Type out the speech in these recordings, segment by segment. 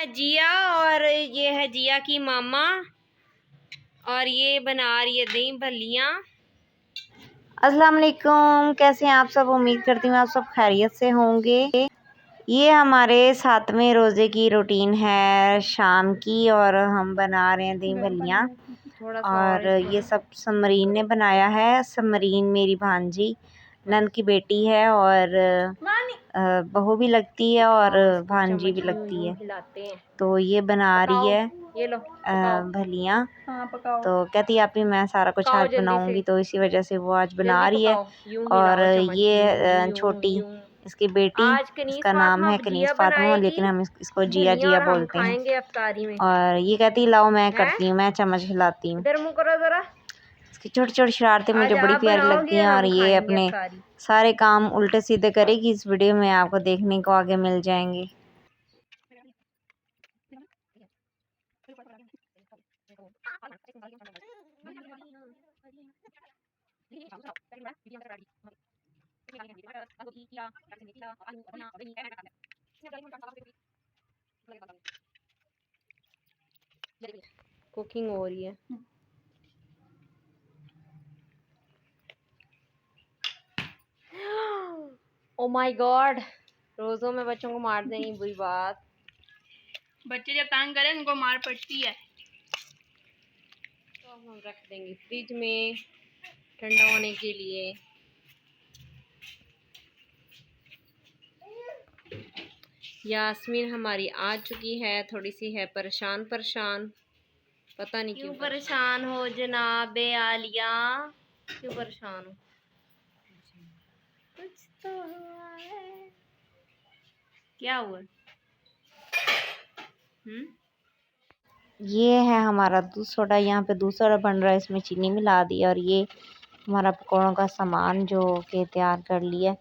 जिया और ये है जिया की मामा और ये बना रही है दही भल्लियाँ। अस्सलाम वालेकुम, कैसे हैं आप सब? उम्मीद करती हूँ आप सब खैरियत से होंगे। ये हमारे 7वें रोज़े की रूटीन है शाम की और हम बना रहे हैं दही भल्लियाँ और ये सब समरीन ने बनाया है। समरीन मेरी भांजी नंद की बेटी है और बहू भी लगती है और भांजी भी लगती है। तो ये बना रही है भलियाँ। तो कहती है आप ही मैं सारा कुछ आज बनाऊंगी, तो इसी वजह से वो आज बना रही है। और ये छोटी इसकी बेटी, इसका नाम है कनीज़ फातिमा, लेकिन हम इसको जिया जिया बोलते हैं। और ये कहती है लाओ मैं करती हूँ, मैं चम्मच हिलाती हूँ। इसकी छोटी छोटी शरारतें मुझे बड़ी प्यारी लगती हैं और ये अपने सारे काम उल्टे सीधे करेगी। इस वीडियो में आपको देखने को आगे मिल जाएंगे। कुकिंग हो रही है। ओ माय गॉड, रोज़ों में बच्चों को मार देनी बुरी बात। बच्चे जब तंग करें उनको मार पड़ती है। तो हम रख देंगे फ्रिज में ठंडा होने के लिए। यास्मीन हमारी आ चुकी है, थोड़ी सी है परेशान पता नहीं क्यों परेशान हो जनाब आलिया, क्यों परेशान हो? कुछ तो हुआ है, क्या हुआ? ये है हमारा दूध सोडा। यहाँ पे दूध सोडा बन रहा है, इसमें चीनी मिला दी और ये हमारा पकौड़ों का सामान जो के तैयार कर लिया।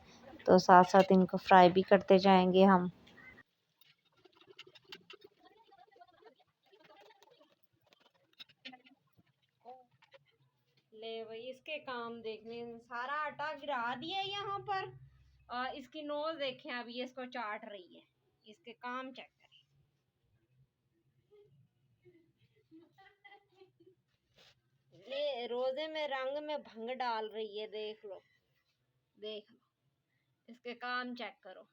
तो साथ साथ इनको फ्राई भी करते जाएंगे हम। ले भाई इसके काम देखने, सारा आटा गिरा दिया यहाँ पर। इसकी नोज देखें, अभी ये इसको चाट रही है। इसके काम चेक करें। ये रोजे में रंग में भंग डाल रही है, देख लो देख लो, इसके काम चेक करो।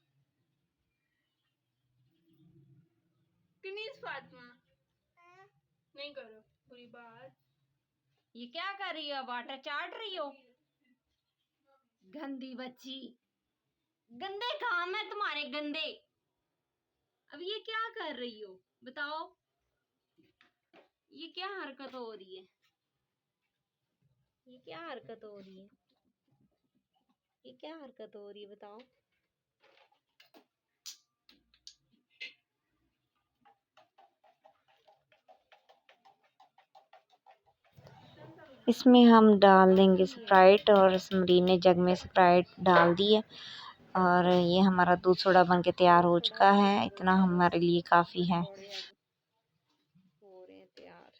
कनीज़ फातिमा नहीं करो बुरी बात। ये क्या कर रही हो? वाटर चाट रही हो? गंदी बच्ची, गंदे काम है तुम्हारे गंदे। अब ये क्या कर रही हो बताओ? ये क्या हरकत हो रही है? ये क्या हरकत हो रही है? ये क्या हरकत हो रही है बताओ? इसमें हम डाल देंगे स्प्राइट और समरीन ने जग में स्प्राइट डाल दी है और ये हमारा दूध सोडा बन के तैयार हो चुका है। इतना हमारे लिए काफ़ी है। हो रहे हैं तैयार।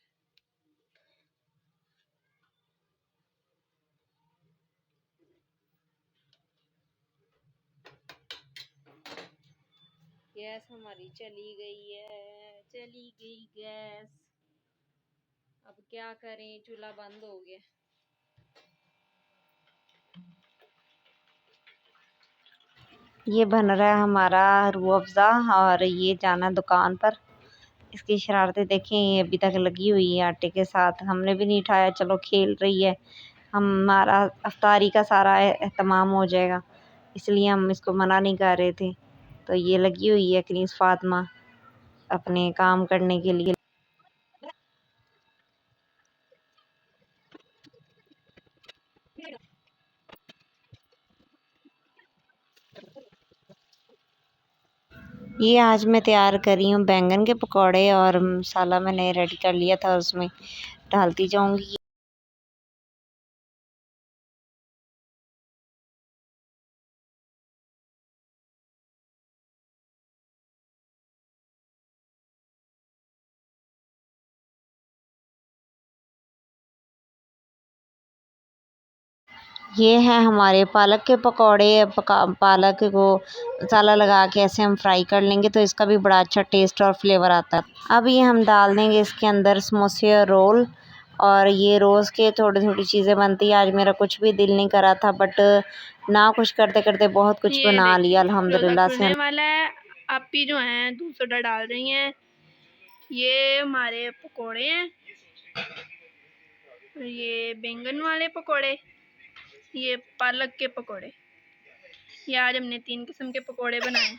गैस हमारी चली गई गैस। अब क्या करें, चूल्हा बंद हो गया। ये बन रहा है हमारा रूह अफ़ज़ा और ये जाना दुकान पर। इसकी शरारतें देखें, ये अभी तक लगी हुई है आटे के साथ। हमने भी नहीं उठाया, चलो खेल रही है। हमारा अफ्तारी का सारा एहतमाम हो जाएगा, इसलिए हम इसको मना नहीं कर रहे थे। तो ये लगी हुई है कनीज़ फातिमा अपने काम करने के लिए। ये आज मैं तैयार कर रही हूँ बैंगन के पकौड़े और मसाला मैंने रेडी कर लिया था, उसमें डालती जाऊँगी। ये है हमारे पालक के पकौड़े। पालक को मसाला लगा के ऐसे हम फ्राई कर लेंगे तो इसका भी बड़ा अच्छा टेस्ट और फ्लेवर आता है। अब ये हम डाल देंगे इसके अंदर समोसे और रोल। और ये रोज़ के थोड़ी थोड़ी चीज़ें बनती है। आज मेरा कुछ भी दिल नहीं करा था, बट ना कुछ करते करते बहुत कुछ ये बना लिया देखिए अल्हम्दुलिल्लाह से। खुलने वाला है। आपी जो हैं दूध सोडा डाल रही हैं। ये हमारे पकोड़े हैं। ये बैंगन वाले पकोड़े, ये पालक के पकोड़े। ये आज हमने 3 किस्म के पकोड़े बनाए।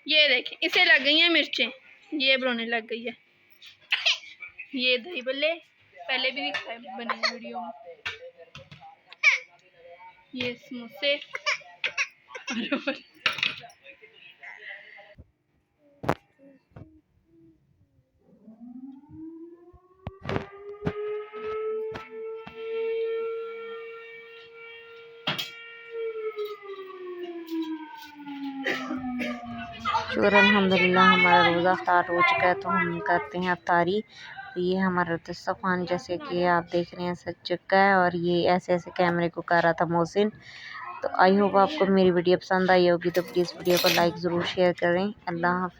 ये देखें, इसे लग गई हैं मिर्चें, ये बनाने लग गई है। ये दही बल्ले पहले भी बने हैं वीडियो में। ये समोसे और शुक्र अल्हम्दुलिल्लाह हमारा रोज़ा स्टार्ट हो चुका है, तो हम करते हैं अफ्तारी। तो ये हमारा दस्तरखान जैसे कि आप देख रहे हैं सज चुका है, और ये ऐसे ऐसे कैमरे को कर रहा था मोहसिन। तो आई होप आपको मेरी वीडियो पसंद आई होगी, तो प्लीज़ वीडियो को लाइक ज़रूर शेयर करें। अल्लाह हाफ़िज़।